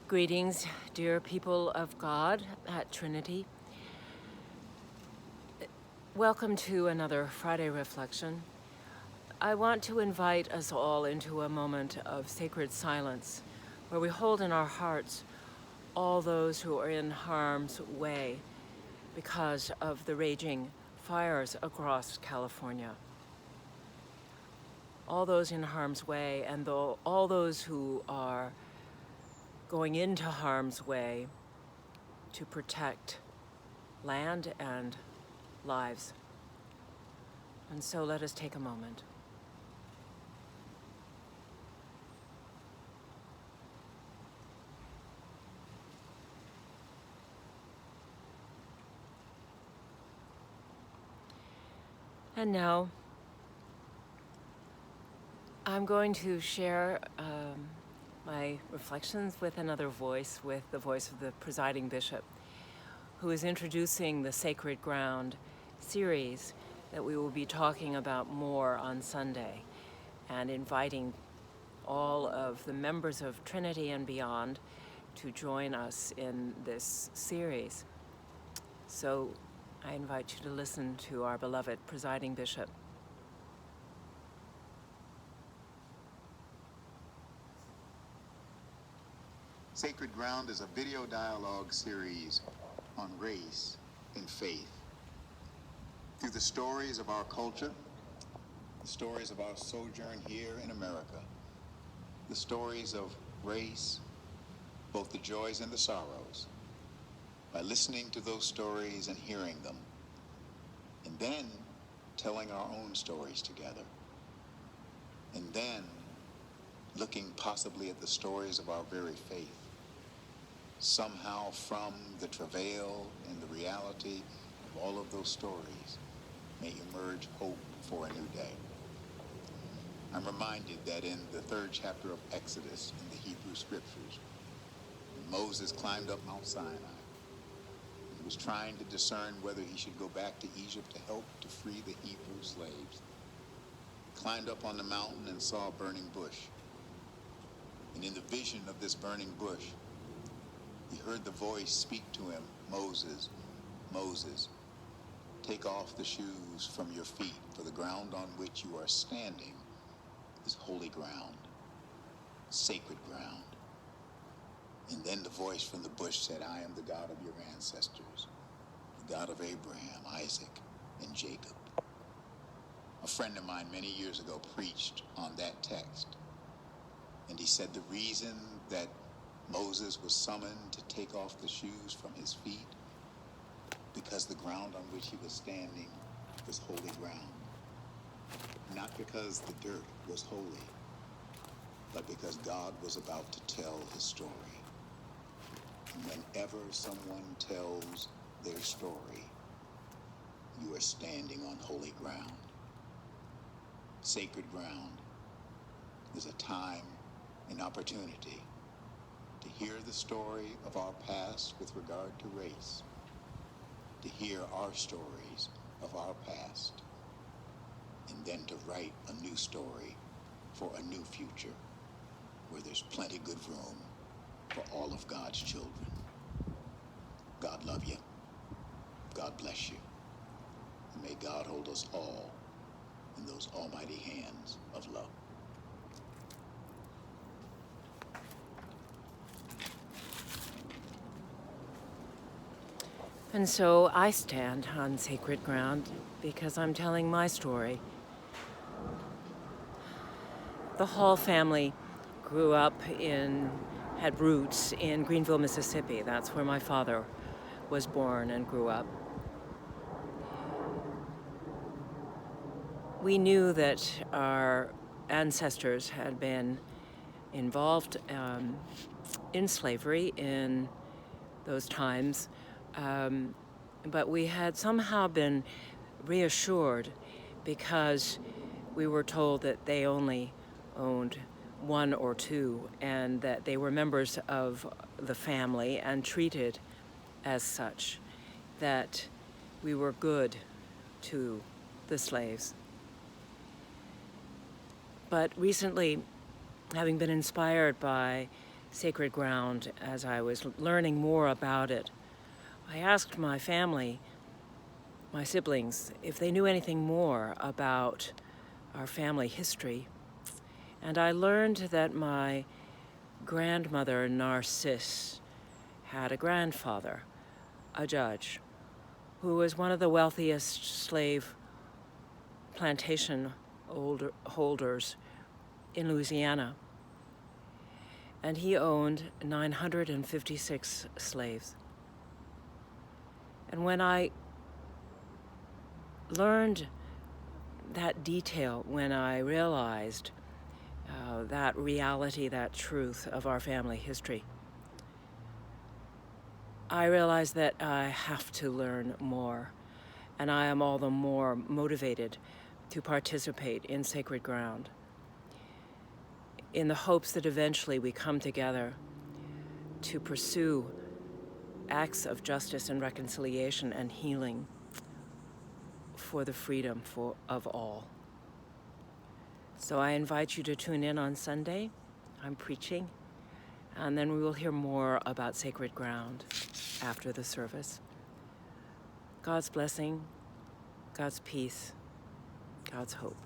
Greetings, dear people of God at Trinity. Welcome to another Friday Reflection. I want to invite us all into a moment of sacred silence where we hold in our hearts all those who are in harm's way because of the raging fires across California. All those in harm's way and all those who are going into harm's way to protect land and lives. And so let us take a moment. And now I'm going to share my reflections with another voice, with the voice of the presiding bishop, who is introducing the Sacred Ground series that we will be talking about more on Sunday, and inviting all of the members of Trinity and beyond to join us in this series. So I invite you to listen to our beloved presiding bishop. Sacred Ground is a video dialogue series on race and faith. Through the stories of our culture, the stories of our sojourn here in America, the stories of race, both the joys and the sorrows, by listening to those stories and hearing them, and then telling our own stories together, and then looking possibly at the stories of our very faith. Somehow from the travail and the reality of all of those stories may emerge hope for a new day. I'm reminded that in the 3rd chapter of Exodus in the Hebrew Scriptures, Moses climbed up Mount Sinai and was trying to discern whether he should go back to Egypt to help to free the Hebrew slaves. He climbed up on the mountain and saw a burning bush. And in the vision of this burning bush, he heard the voice speak to him, "Moses, Moses, take off the shoes from your feet, for the ground on which you are standing is holy ground, sacred ground." And then the voice from the bush said, "I am the God of your ancestors, the God of Abraham, Isaac, and Jacob." A friend of mine many years ago preached on that text. And he said the reason that Moses was summoned to take off the shoes from his feet, because the ground on which he was standing was holy ground. Not because the dirt was holy, but because God was about to tell his story. And whenever someone tells their story, you are standing on holy ground. Sacred ground is a time, an opportunity to hear the story of our past with regard to race, to hear our stories of our past, and then to write a new story for a new future where there's plenty good room for all of God's children. God love you. God bless you. And may God hold us all in those almighty hands of love. And so I stand on sacred ground because I'm telling my story. The Hall family had roots in Greenville, Mississippi. That's where my father was born and grew up. We knew that our ancestors had been involved in slavery in those times, but we had somehow been reassured because we were told that they only owned 1 or 2 and that they were members of the family and treated as such, that we were good to the slaves. But recently, having been inspired by sacred ground as I was learning more about it. I asked my family, my siblings, if they knew anything more about our family history. And I learned that my grandmother, Narcisse, had a grandfather, a judge, who was one of the wealthiest slave plantation holders in Louisiana. And he owned 956 slaves. And when I learned that detail, when I realized that reality, that truth of our family history, I realized that I have to learn more, and I am all the more motivated to participate in Sacred Ground, in the hopes that eventually we come together to pursue acts of justice and reconciliation and healing for the freedom of all. So I invite you to tune in on Sunday. I'm preaching, and then we will hear more about Sacred Ground after the service. God's blessing, God's peace, God's hope.